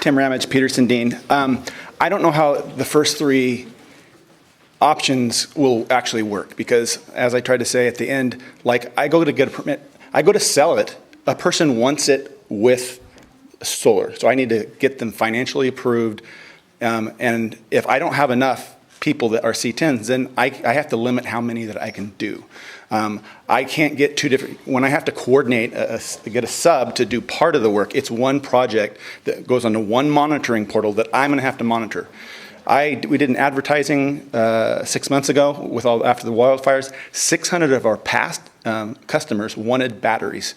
Tim Ramage, Peterson Dean. I don't know how the first three options will actually work because, as I tried to say at the end, like I go to get a permit, I go to sell it, a person wants it with solar. So I need to get them financially approved. And if I don't have enough people that are C10s, then I have to limit how many that I can do. I can't get two different, when I have to coordinate, get a sub to do part of the work, it's one project that goes onto one monitoring portal that I'm gonna have to monitor. We did an advertising 6 months ago after the wildfires. 600 of our past customers wanted batteries.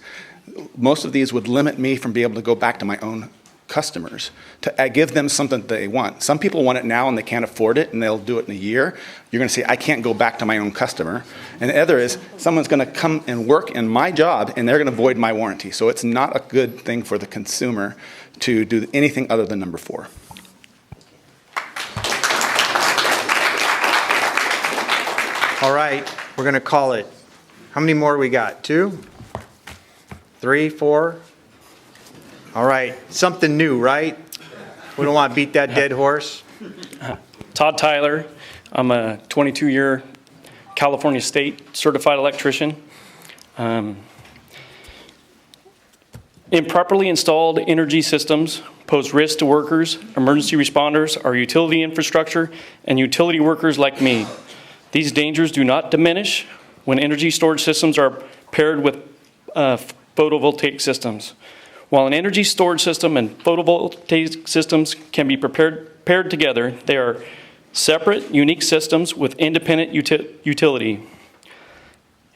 Most of these would limit me from being able to go back to my own customers to give them something that they want. Some people want it now and they can't afford it and they'll do it in a year. You're going to say, I can't go back to my own customer. And the other is someone's going to come and work in my job and they're going to void my warranty. So it's not a good thing for the consumer to do anything other than number 4. All right, we're going to call it. How many more we got? 2, 3, 4? All right, something new, right? We don't want to beat that dead horse. Todd Tyler. I'm a 22-year California State certified electrician. Improperly installed energy systems pose risk to workers, emergency responders, our utility infrastructure, and utility workers like me. These dangers do not diminish when energy storage systems are paired with photovoltaic systems. While an energy storage system and photovoltaic systems can be paired together, they are separate, unique systems with independent utility.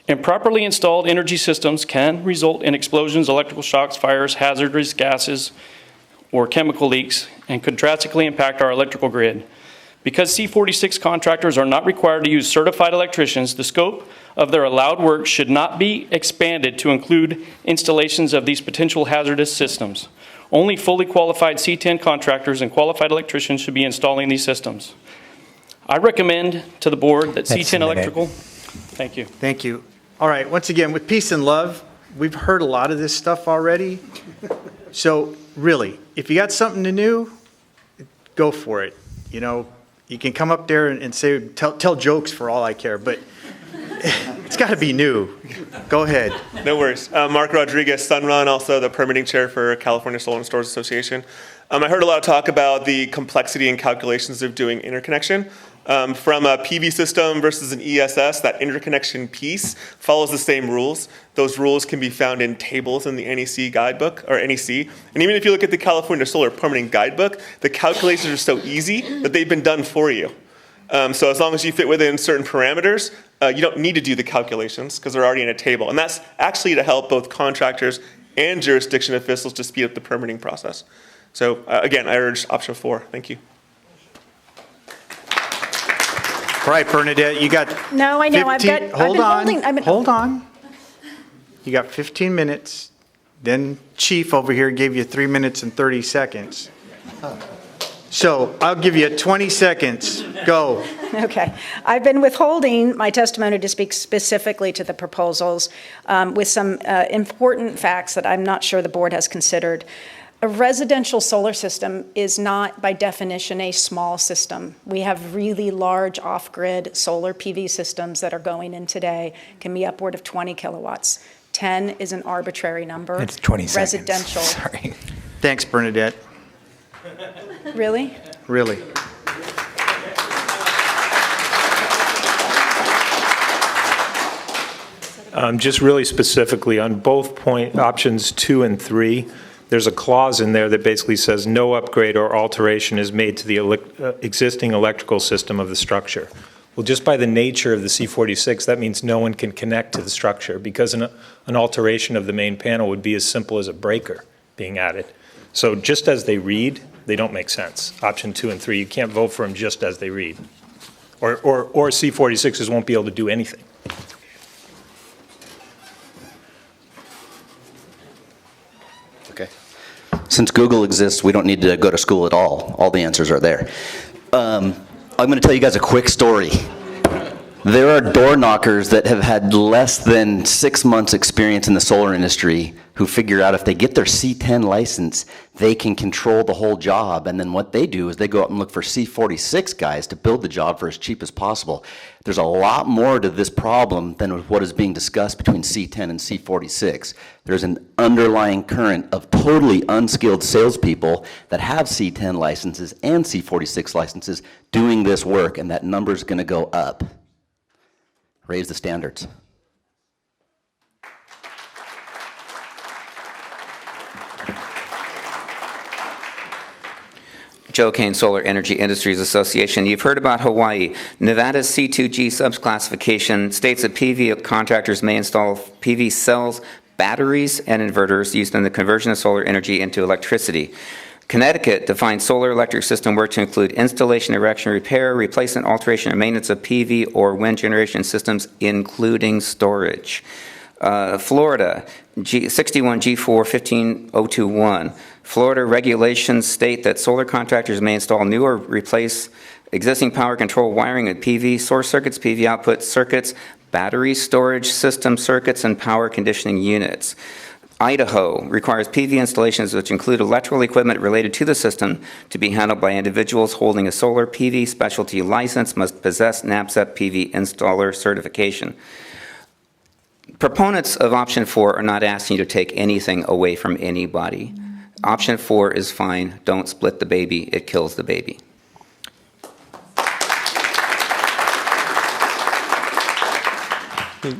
Improperly installed energy systems can result in explosions, electrical shocks, fires, hazardous gases, or chemical leaks, and could drastically impact our electrical grid. Because C46 contractors are not required to use certified electricians, the scope of their allowed work should not be expanded to include installations of these potential hazardous systems. Only fully qualified C10 contractors and qualified electricians should be installing these systems. I recommend to the board that C10 electrical. Thank you. Thank you. All right, once again, with peace and love, we've heard a lot of this stuff already. So really, if you got something new, go for it. You know, you can come up there and say, tell jokes for all I care, but it's got to be new. Go ahead. No worries. Mark Rodriguez, Sunrun, also the permitting chair for California Solar and Storage Association. I heard a lot of talk about the complexity and calculations of doing interconnection. From a PV system versus an ESS, that interconnection piece follows the same rules. Those rules can be found in tables in the NEC guidebook, or NEC. And even if you look at the California Solar Permitting Guidebook, the calculations are so easy that they've been done for you. So as long as you fit within certain parameters, you don't need to do the calculations because they're already in a table. And that's actually to help both contractors and jurisdiction officials to speed up the permitting process. So again, I urge option 4. Thank you. All right, Bernadette, you got No, I know. 15, hold on. You got 15 minutes. Then Chief over here gave you 3 minutes and 30 seconds. So I'll give you 20 seconds. Go. Okay. I've been withholding my testimony to speak specifically to the proposals with some important facts that I'm not sure the board has considered. A residential solar system is not, by definition, a small system. We have really large off-grid solar PV systems that are going in today, can be upward of 20 kilowatts. 10 is an arbitrary number. It's 20 seconds. Residential. Sorry. Thanks, Bernadette. Really? Really. Just really specifically on both options 2 and 3, there's a clause in there that basically says no upgrade or alteration is made to the existing electrical system of the structure. Well, just by the nature of the C46, that means no one can connect to the structure because an alteration of the main panel would be as simple as a breaker being added. So just as they read, they don't make sense. Option 2 and 3, you can't vote for them just as they read. Or C46s won't be able to do anything. Okay. Since Google exists, we don't need to go to school at all. All the answers are there. I'm going to tell you guys a quick story. There are door knockers that have had less than 6 months experience in the solar industry who figure out if they get their C10 license, they can control the whole job. And then what they do is they go out and look for C46 guys to build the job for as cheap as possible. There's a lot more to this problem than what is being discussed between C10 and C46. There's an underlying current of totally unskilled salespeople that have C10 licenses and C46 licenses doing this work, and that number's going to go up. Raise the standards. Joe Kane, Solar Energy Industries Association. You've heard about Hawaii. Nevada's C2G subclassification states that PV contractors may install PV cells, batteries, and inverters used in the conversion of solar energy into electricity. Connecticut defines solar electric system work to include installation, erection, repair, replacement, alteration, and maintenance of PV or wind generation systems, including storage. Florida, 61 G4 15021. Florida regulations state that solar contractors may install new or replace existing power control wiring at PV source circuits, PV output circuits, battery storage system circuits, and power conditioning units. Idaho requires PV installations which include electrical equipment related to the system to be handled by individuals holding a solar PV specialty license, must possess NABCEP PV installer certification. Proponents of option 4 are not asking you to take anything away from anybody. Option 4 is fine. Don't split the baby. It kills the baby.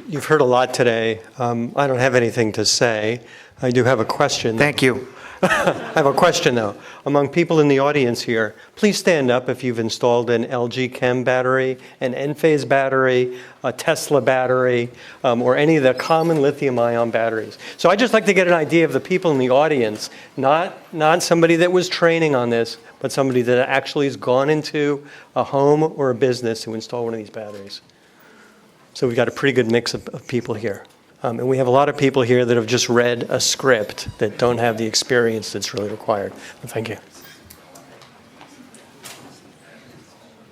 You've heard a lot today. I don't have anything to say. I do have a question. Thank you. I have a question, though. Among people in the audience here, please stand up if you've installed an LG Chem battery, an Enphase battery, a Tesla battery, or any of the common lithium-ion batteries. So I'd just like to get an idea of the people in the audience, not somebody that was training on this, but somebody that actually has gone into a home or a business to install one of these batteries. So we've got a pretty good mix of people here. And we have a lot of people here that have just read a script that don't have the experience that's really required. Thank you.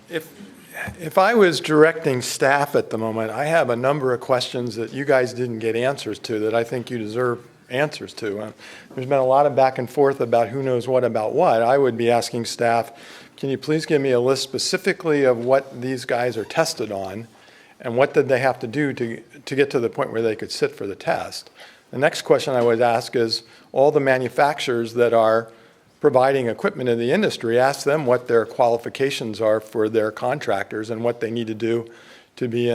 If I was directing staff at the moment, I have a number of questions that you guys didn't get answers to that I think you deserve answers to. There's been a lot of back and forth about who knows what about what. I would be asking staff, can you please give me a list specifically of what these guys are tested on? And what did they have to do to get to the point where they could sit for the test? The next question I would ask is all the manufacturers that are providing equipment in the industry, ask them what their qualifications are for their contractors and what they need to do to be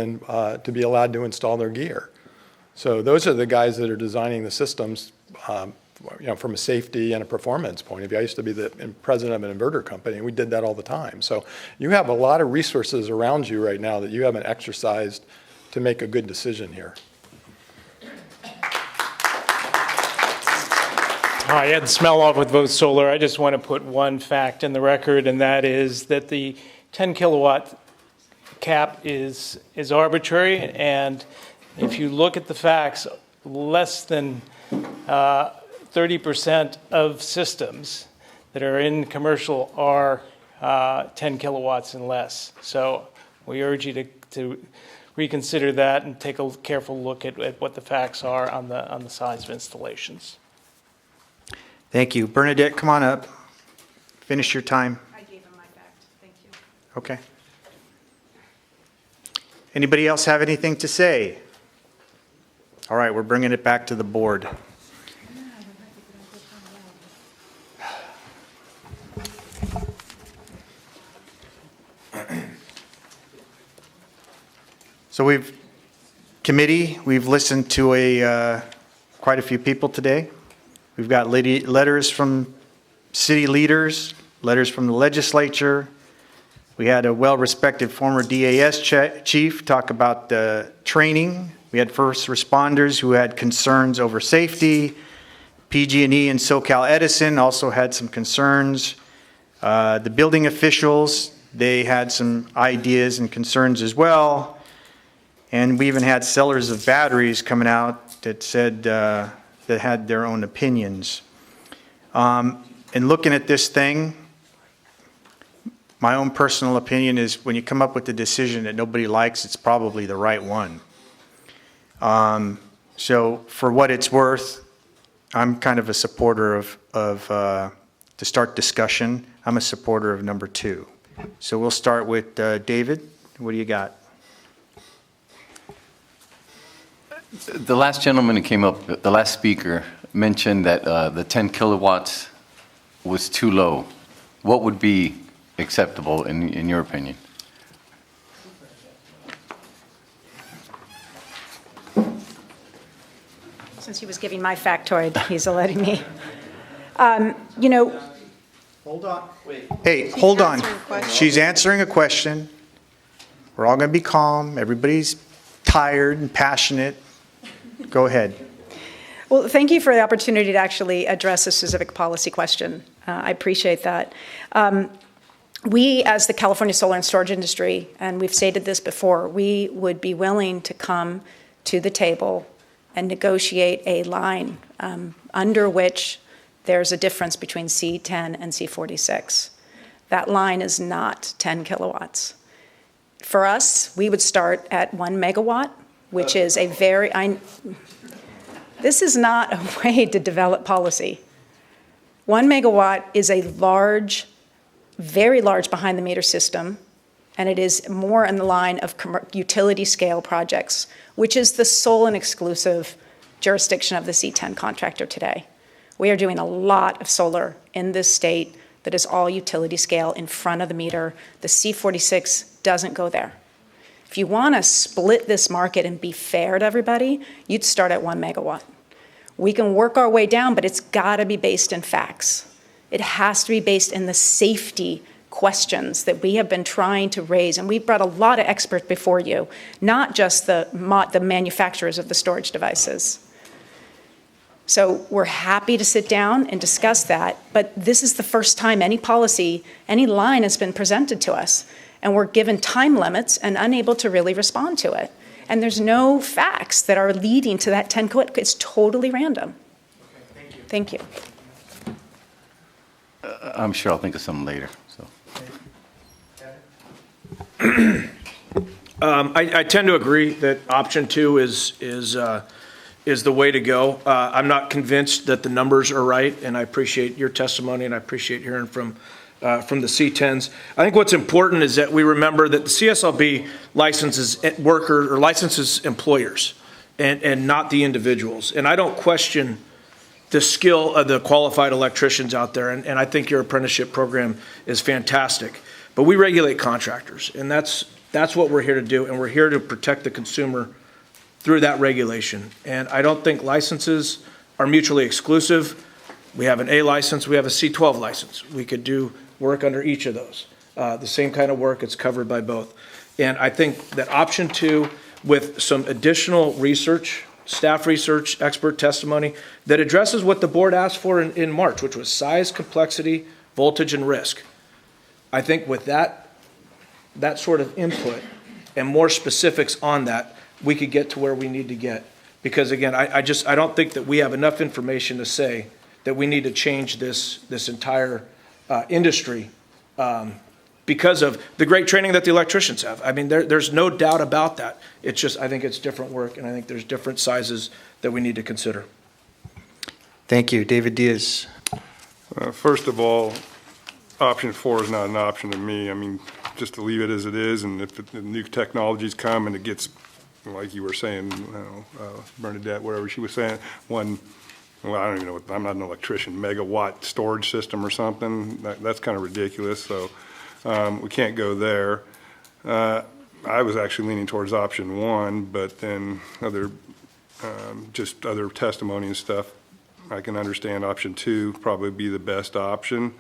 allowed to install their gear. So those are the guys that are designing the systems from a safety and a performance point of view. I used to be the president of an inverter company, and we did that all the time. So you have a lot of resources around you right now that you haven't exercised to make a good decision here. Hi, Ed Smeloff with Vote Solar. I just want to put one fact in the record, and that is that the 10 kilowatt cap is arbitrary, and if you look at the facts, less than 30% of systems that are in commercial are 10 kilowatts and less. So we urge you to reconsider that and take a careful look at what the facts are on the size of installations. Thank you. Bernadette, come on up. Finish your time. I gave him my fact. Thank you. Okay. Anybody else have anything to say? All right, we're bringing it back to the board. So we've listened to quite a few people today. We've got letters from city leaders, letters from the legislature. We had a well-respected former DAS chief talk about training. We had first responders who had concerns over safety. PG&E and SoCal Edison also had some concerns. The building officials, they had some ideas and concerns as well. And we even had sellers of batteries coming out that said that had their own opinions. And looking at this thing, my own personal opinion is when you come up with a decision that nobody likes, it's probably the right one. So for what it's worth, I'm kind of a supporter to start discussion, I'm a supporter of number 2. So we'll start with David. What do you got? The last gentleman who came up, the last speaker, mentioned that the 10 kilowatts was too low. What would be acceptable in your opinion? Since he was giving my factoid, he's letting me. Hold on. Wait. Hey, hold on. She's answering a question. We're all going to be calm. Everybody's tired and passionate. Go ahead. Well, thank you for the opportunity to actually address a specific policy question. I appreciate that. We, as the California solar and storage industry, and we've stated this before, we would be willing to come to the table and negotiate a line under which there's a difference between C10 and C46. That line is not 10 kilowatts. For us, we would start at 1 megawatt, which is a very, this is not a way to develop policy. 1 megawatt is a large, very large behind the meter system, and it is more in the line of utility scale projects, which is the sole and exclusive jurisdiction of the C10 contractor today. We are doing a lot of solar in this state that is all utility scale in front of the meter. The C46 doesn't go there. If you want to split this market and be fair to everybody, you'd start at 1 megawatt. We can work our way down, but it's got to be based in facts. It has to be based in the safety questions that we have been trying to raise, and we've brought a lot of experts before you, not just the manufacturers of the storage devices. So we're happy to sit down and discuss that, but this is the first time any policy, any line has been presented to us, and we're given time limits and unable to really respond to it. And there's no facts that are leading to that 10 kilowatt. It's totally random. Okay, thank you. Thank you. I'm sure I'll think of something later. So. I tend to agree that option 2 is the way to go. I'm not convinced that the numbers are right, and I appreciate your testimony, and I appreciate hearing from the C10s. I think what's important is that we remember that the CSLB licenses workers or licenses employers and not the individuals. And I don't question the skill of the qualified electricians out there, and I think your apprenticeship program is fantastic. But we regulate contractors, and that's what we're here to do, and we're here to protect the consumer through that regulation. And I don't think licenses are mutually exclusive. We have an A license, we have a C12 license. We could do work under each of those. The same kind of work, it's covered by both. And I think that option 2, with some additional research, staff research, expert testimony, that addresses what the board asked for in March, which was size, complexity, voltage, and risk. I think with that sort of input and more specifics on that, we could get to where we need to get. Because again, I don't think that we have enough information to say that we need to change this entire industry because of the great training that the electricians have. I mean, there's no doubt about that. It's just, I think it's different work, and I think there's different sizes that we need to consider. Thank you. David Diaz. First of all, option 4 is not an option to me. I mean, just to leave it as it is, and if the new technologies come and it gets, like you were saying, Bernadette, whatever she was saying, well, I don't even know, I'm not an electrician, megawatt storage system or something, that's kind of ridiculous, so we can't go there. I was actually leaning towards option 1, but then just other testimony and stuff, I can understand option 2 probably be the best option.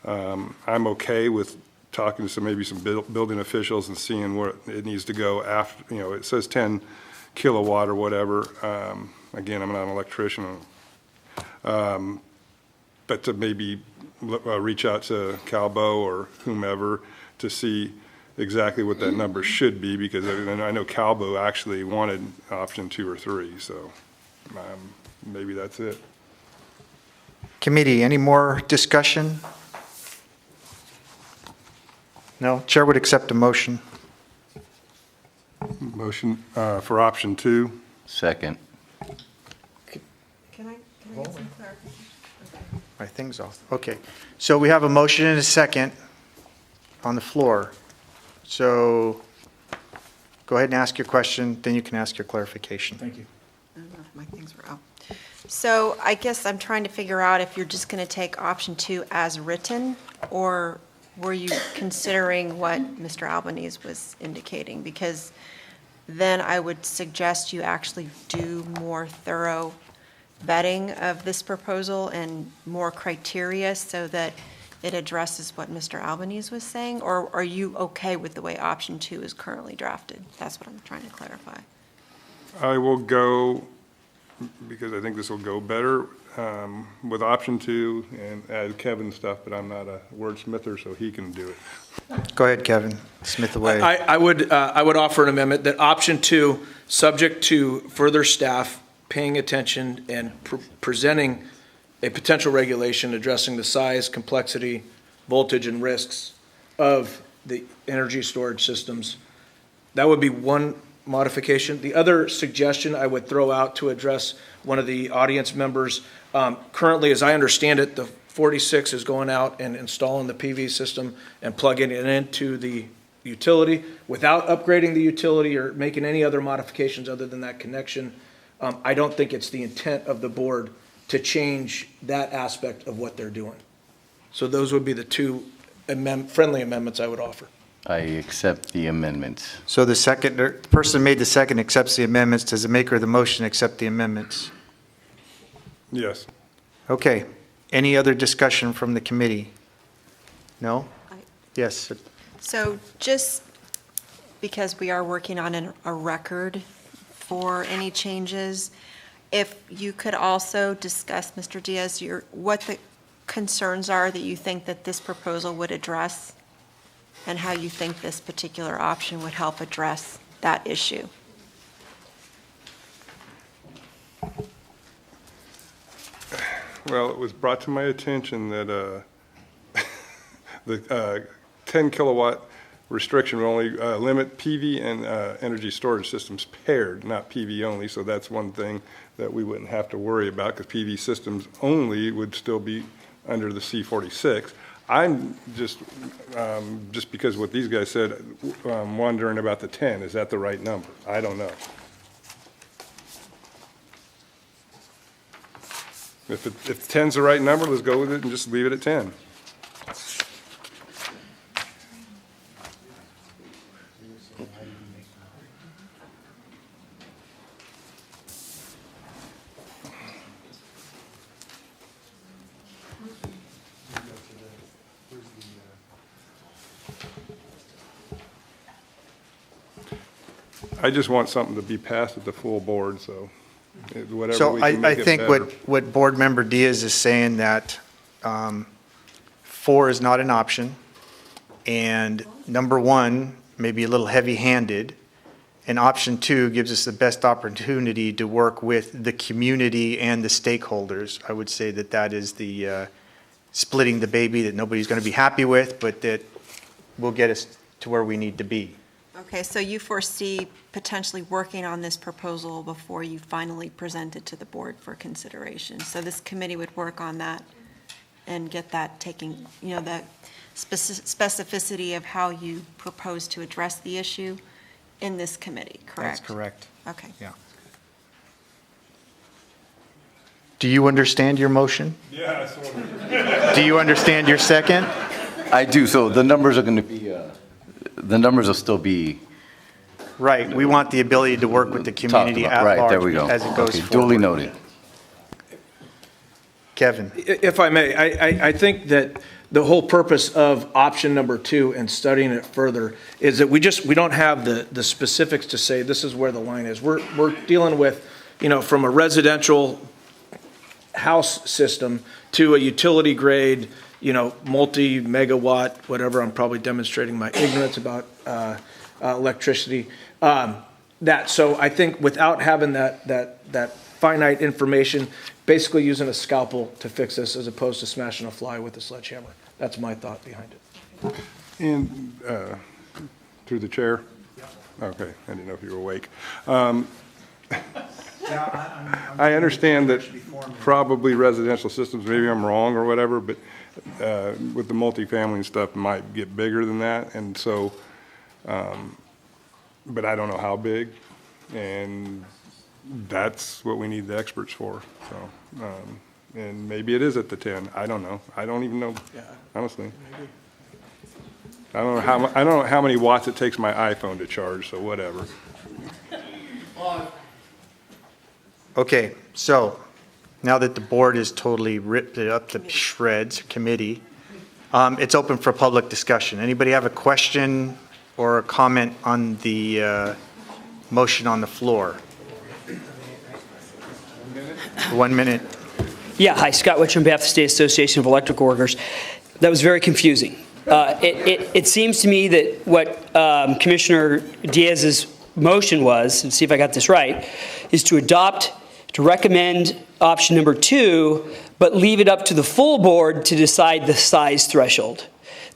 I'm okay with talking to maybe some building officials and seeing where it needs to go after, it says 10 kilowatt or whatever. Again, I'm not an electrician. But to maybe reach out to Calbo or whomever to see exactly what that number should be, because I know Calbo actually wanted option 2 or 3, so maybe that's it. Committee, any more discussion? No? Chair would accept a motion. Motion for option 2. Second. Can I get some clarification? My thing's off. Okay. So we have a motion and a second on the floor. So go ahead and ask your question, then you can ask your clarification. Thank you. I don't know if my things were out. So I guess I'm trying to figure out if you're just going to take option 2 as written, or were you considering what Mr. Albanese was indicating? Because then I would suggest you actually do more thorough vetting of this proposal and more criteria so that it addresses what Mr. Albanese was saying? Or are you okay with the way option 2 is currently drafted? That's what I'm trying to clarify. I will go, because I think this will go better, with option 2 and add Kevin's stuff, but I'm not a wordsmither, so he can do it. Go ahead, Kevin. Smith away. I would offer an amendment that option 2, subject to further staff paying attention and presenting a potential regulation addressing the size, complexity, voltage, and risks of the energy storage systems. That would be one modification. The other suggestion I would throw out to address one of the audience members, currently, as I understand it, the 46 is going out and installing the PV system and plugging it into the utility without upgrading the utility or making any other modifications other than that connection. I don't think it's the intent of the board to change that aspect of what they're doing. So those would be the two friendly amendments I would offer. I accept the amendments. So the person who made the second accepts the amendments. Does the maker of the motion accept the amendments? Yes. Okay. Any other discussion from the committee? No? Yes. So just because we are working on a record for any changes, if you could also discuss, Mr. Diaz, what the concerns are that you think that this proposal would address and how you think this particular option would help address that issue. Well, it was brought to my attention that the 10 kilowatt restriction will only limit PV and energy storage systems paired, not PV only. So that's one thing that we wouldn't have to worry about, because PV systems only would still be under the C46. I'm just because what these guys said, wondering about the 10. Is that the right number? I don't know. If 10's the right number, let's go with it and just leave it at 10. I just want something to be passed at the full board, so whatever So we can I make it think better. what Board Member Diaz is saying that 4 is not an option, and number 1 may be a little heavy-handed, and option 2 gives us the best opportunity to work with the community and the stakeholders. I would say that that is the splitting the baby that nobody's going to be happy with, but that will get us to where we need to be. Okay, so you foresee potentially working on this proposal before you finally present it to the board for consideration. So this committee would work on that and get that taking, the specificity of how you propose to address the issue in this committee, correct? That's correct. Okay. Yeah. Do you understand your motion? Yeah, I sort of. Do you understand your second? I do, so the numbers are going to be, the numbers will still be Right, we want the ability to work with the talked community about. at Right, there large we go. as it goes Okay, forward. duly noted. Kevin? If I may, I think that the whole purpose of option number 2 and studying it further is that we don't have the specifics to say this is where the line is. We're dealing with, from a residential house system to a utility grade, multi-megawatt, whatever. I'm probably demonstrating my ignorance about electricity. So I think without having that finite information, basically using a scalpel to fix this as opposed to smashing a fly with a sledgehammer. That's my thought behind it. And through the chair? Okay, I didn't know if you were awake. I understand that probably residential systems, maybe I'm wrong or whatever, but with the multifamily and stuff, might get bigger than that. And so, but I don't know how big. And that's what we need the experts for. So, and maybe it is at the 10. I don't know. I don't even know, honestly. I don't know how many watts it takes my iPhone to charge, so whatever. Okay, so now that the board has totally ripped it up to shreds, committee, it's open for public discussion. Anybody have a question or a comment on the motion on the floor? 1 minute. Yeah, hi, Scott Witcher on behalf of the State Association of Electrical Workers. That was very confusing. It seems to me that what Commissioner Diaz's motion was, and see if I got this right, is to recommend option number 2, but leave it up to the full board to decide the size threshold.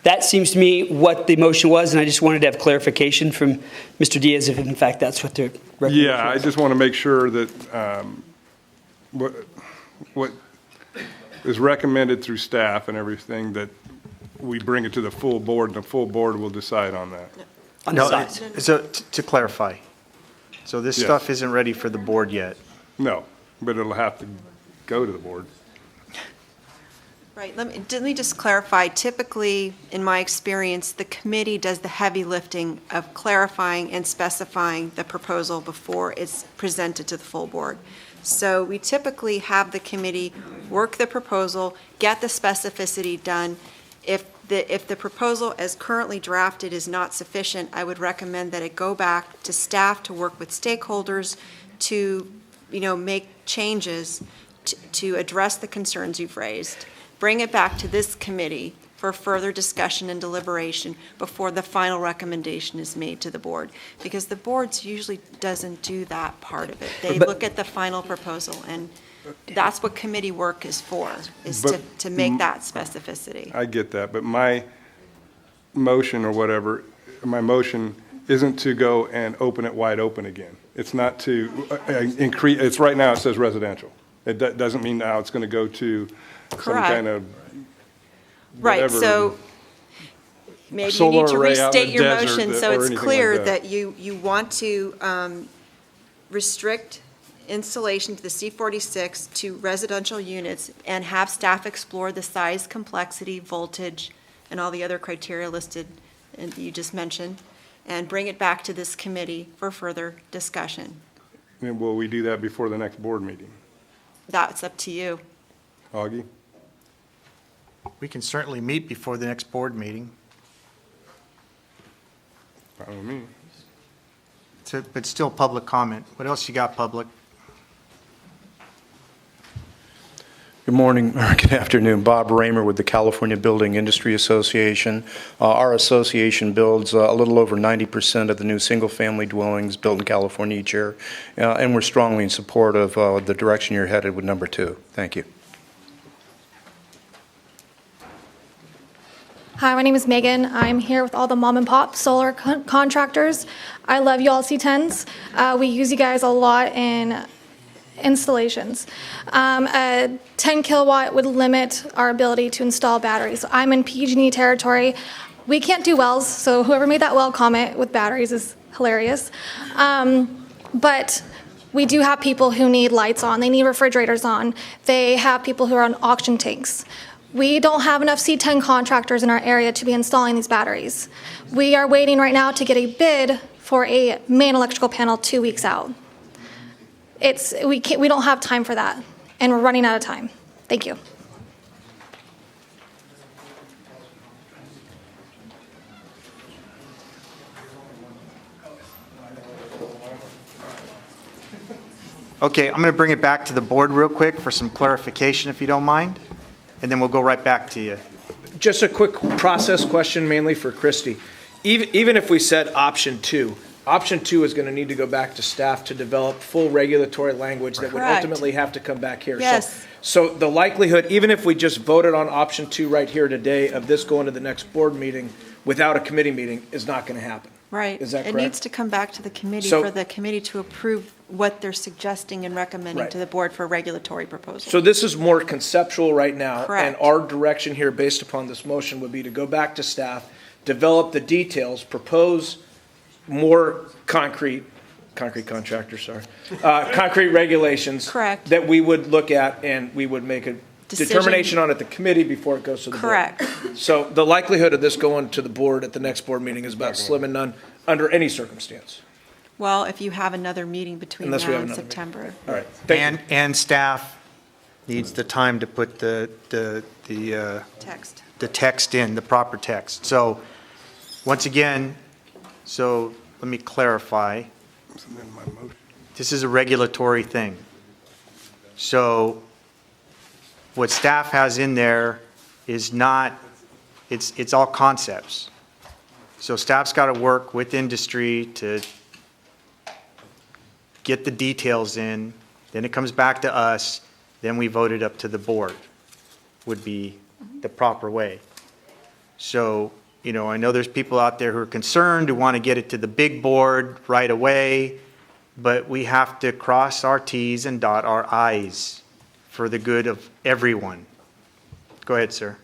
That seems to me what the motion was, and I just wanted to have clarification from Mr. Diaz if in fact that's what the recommendation Yeah, I just want to make sure that what is recommended through staff and everything, that we bring it to the full board, and the full board will decide on that. No, so to clarify, so this Yes. stuff isn't ready for the board yet? No, but it'll have to go to the board. Right, let me just clarify. Typically, in my experience, the committee does the heavy lifting of clarifying and specifying the proposal before it's presented to the full board. So we typically have the committee work the proposal, get the specificity done. If the proposal as currently drafted is not sufficient, I would recommend that it go back to staff to work with stakeholders to, make changes to address the concerns you've raised. Bring it back to this committee for further discussion and deliberation before the final recommendation is made to the board. Because the board usually doesn't do that part of it. They look at the final proposal, and that's what committee work is for, is to make that specificity. I get that, but my motion or whatever, my motion isn't to go and open it wide open again. It's not to increase, it's right now it says residential. It doesn't mean now it's going to go to some kind of Right, whatever. so maybe you Solar need to array out in restate the your desert motion that- so or it's anything clear like that. that you want to restrict installation to the C46 to residential units and have staff explore the size, complexity, voltage, and all the other criteria listed and you just mentioned, and bring it back to this committee for further discussion. And will we do that before the next board meeting? That's up to you. Augie? We can certainly meet before the next board meeting, Follow me. but still public comment. What else you got, public? Good morning, or good afternoon. Bob Raymer with the California Building Industry Association. Our association builds a little over 90% of the new single-family dwellings built in California each year, and we're strongly in support of the direction you're headed with number 2. Thank you. Hi, my name is Megan. I'm here with all the mom and pop solar contractors. I love you all C10s. We use you guys a lot in installations. A 10 kilowatt would limit our ability to install batteries. I'm in PG&E territory. We can't do wells, so whoever made that well comment with batteries is hilarious. But we do have people who need lights on. They need refrigerators on. They have people who are on auction tanks. We don't have enough C10 contractors in our area to be installing these batteries. We are waiting right now to get a bid for a main electrical panel 2 weeks out. We don't have time for that, and we're running out of time. Thank you. Okay, I'm going to bring it back to the board real quick for some clarification, if you don't mind, and then we'll go right back to you. Just a quick process question, mainly for Christie. Even if we said option 2, option 2 is going to need to go back to staff to develop full regulatory language that would Correct. ultimately have to come back here. Yes. So the likelihood, even if we just voted on option 2 right here today of this going to the next board meeting without a committee meeting is not going to happen. Right. Is that It correct? needs to come back to the committee So- for the committee to approve what they're suggesting and recommending Right. to the board for regulatory proposals. So this is more conceptual right now. Correct. And our direction here, based upon this motion, would be to go back to staff, develop the details, propose more concrete regulations. Correct. That we would look at, and we would make a Decision. determination on at the committee before it goes to the board. Correct. So the likelihood of this going to the board at the next board meeting is about slim and none, under any circumstance. Well, if you have another meeting between Unless we now have and another meeting. September. All right. And staff needs the time to put the Text. the text in, the proper text. So, once again, so let me clarify. This is a regulatory thing. So, what staff has in there is not, it's all concepts. So staff's got to work with industry to get the details in, then it comes back to us, then we vote it up to the board, would be the proper way. So, I know there's people out there who are concerned, who want to get it to the big board right away, but we have to cross our Ts and dot our Is for the good of everyone. Go ahead, sir.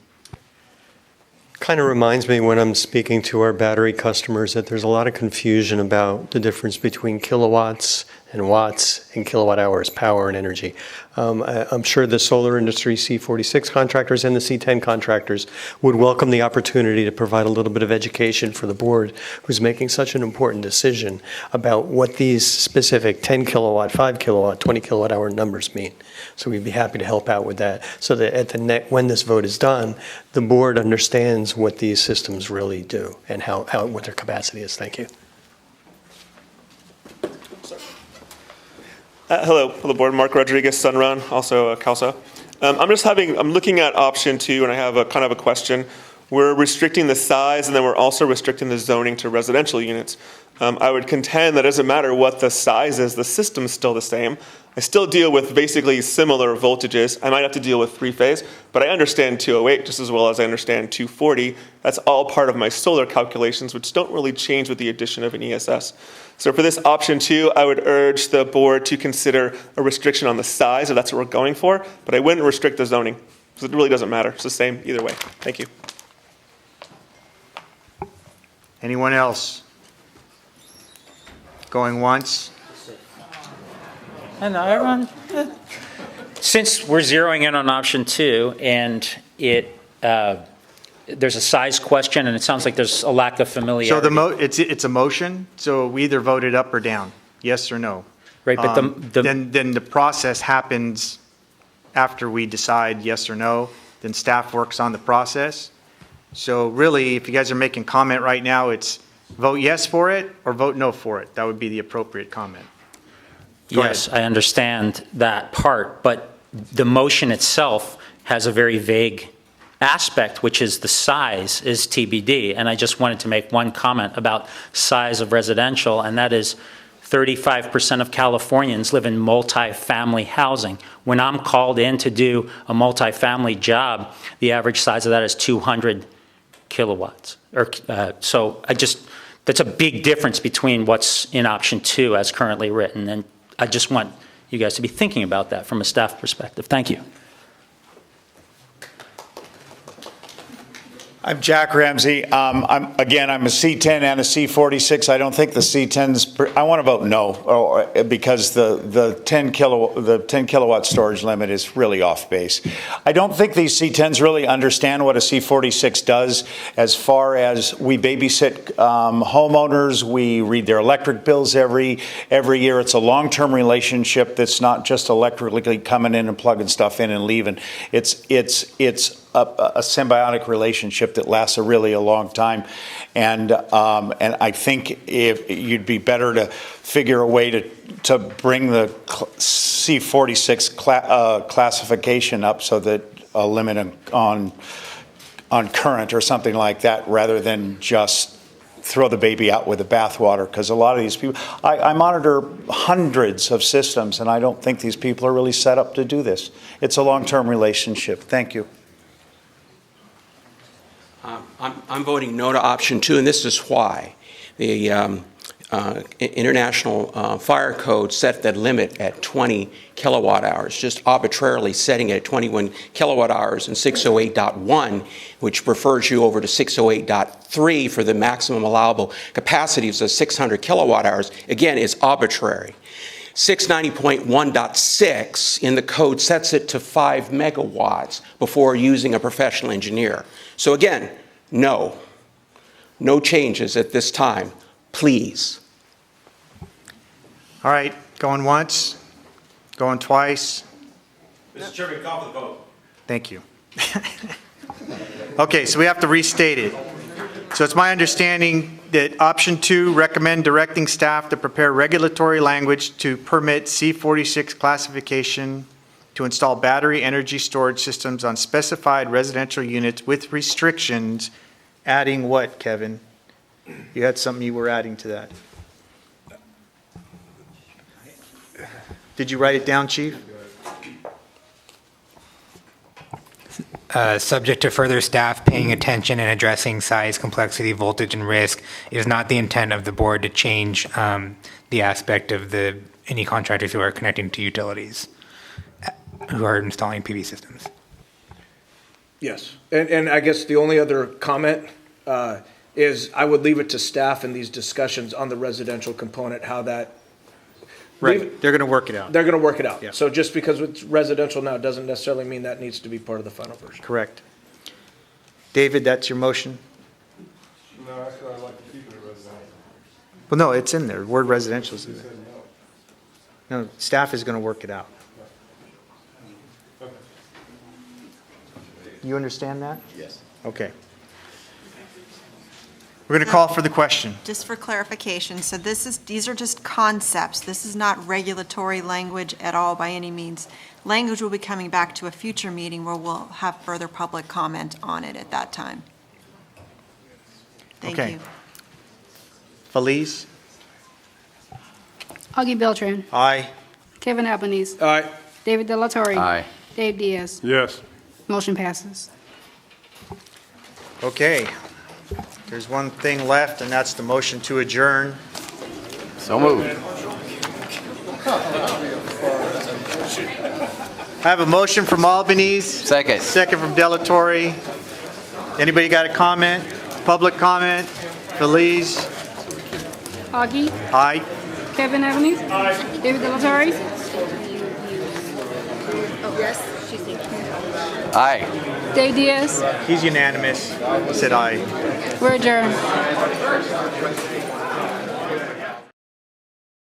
Kind of reminds me when I'm speaking to our battery customers that there's a lot of confusion about the difference between kilowatts and watts and kilowatt hours, power and energy. I'm sure the solar industry C46 contractors and the C10 contractors would welcome the opportunity to provide a little bit of education for the board who's making such an important decision about what these specific 10 kilowatt, 5 kilowatt, 20 kilowatt hour numbers mean. So we'd be happy to help out with that so that at the when this vote is done, the board understands what these systems really do and what their capacity is. Thank you. Hello, board. Mark Rodriguez, Sunrun, also CALSA. I'm looking at option 2, and I have a kind of a question. We're restricting the size, and then we're also restricting the zoning to residential units. I would contend that it doesn't matter what the size is, the system's still the same. I still deal with basically similar voltages. I might have to deal with 3-phase, but I understand 208 just as well as I understand 240. That's all part of my solar calculations, which don't really change with the addition of an ESS. So for this option 2, I would urge the board to consider a restriction on the size, if that's what we're going for, but I wouldn't restrict the zoning, because it really doesn't matter. It's the same either way. Thank you. Anyone else? Going once? And everyone, since we're zeroing in on option 2 and there's a size question and it sounds like there's a lack of familiarity. So it's a motion, so we either vote it up or down, yes or no. Right, but then the process happens after we decide yes or no, then staff works on the process. So really, if you guys are making comment right now, it's vote yes for it or vote no for it. That would be the appropriate comment. Yes, I understand that part, but the motion itself has a very vague aspect, which is the size is TBD. And I just wanted to make one comment about size of residential, and that is 35% of Californians live in multifamily housing. When I'm called in to do a multifamily job, the average size of that is 200 kilowatts. So that's a big difference between what's in option 2 as currently written. And I just want you guys to be thinking about that from a staff perspective. Thank you. I'm Jack Ramsey. I'm a C10 and a C46. I don't think the C10s, I want to vote no because the 10 kilowatt storage limit is really off base. I don't think these C10s really understand what a C46 does as far as we babysit homeowners. We read their electric bills every year. It's a long-term relationship that's not just electrically coming in and plugging stuff in and leaving. It's a symbiotic relationship that lasts a long time, and I think if you'd be better to figure a way to bring the C46 classification up so that a limit on current or something like that, rather than just throw the baby out with the bathwater, because a lot of these people, I monitor hundreds of systems, and I don't think these people are really set up to do this. It's a long-term relationship. Thank you. I'm voting no to option 2, and this is why. The International Fire Code set that limit at 20 kilowatt hours, just arbitrarily setting it at 21 kilowatt hours in 608.1, which refers you over to 608.3 for the maximum allowable capacities of 600 kilowatt hours, again, is arbitrary. 690.1.6 in the code sets it to 5 megawatts before using a professional engineer. So again, no changes at this time, please. All right, going once, going twice. Mr. Chairman, call for the vote. Thank you. Okay, so we have to restate it. So it's my understanding that option 2, recommend directing staff to prepare regulatory language to permit C46 classification to install battery energy storage systems on specified residential units with restrictions, adding what, Kevin? You had something you were adding to that. Did you write it down, Chief? Subject to further staff paying attention and addressing size, complexity, voltage, and risk, it is not the intent of the board to change the aspect of any contractors who are connecting to utilities, who are installing PV systems. Yes, and I guess the only other comment is I would leave it to staff in these discussions on the residential component, how that. Right, they're going to work it out. They're going to work it out. Yeah. So just because it's residential now doesn't necessarily mean that needs to be part of the final version. Correct. David, that's your motion? No, actually, I'd like to keep it residential. Well, no, it's in there. The word residential is in there. No, staff is going to work it out. You understand that? Yes. Okay. We're going to call for the question. Just for clarification, so these are just concepts. This is not regulatory language at all by any means. Language will be coming back to a future meeting where we'll have further public comment on it at that time. Thank you. Felice? Augie Beltran. Aye. Kevin Albanese. Aye. David De La Torre. Aye. Dave Diaz. Yes. Motion passes. Okay. There's one thing left, and that's the motion to adjourn. So moved. I have a motion from Albanese. Second. Second from De La Torre. Anybody got a comment? Public comment? Felice? Augie. Aye. Kevin Albanese. Aye. David De La Torre. Yes. Aye. Dave Diaz. He's unanimous. He said aye. We're adjourned.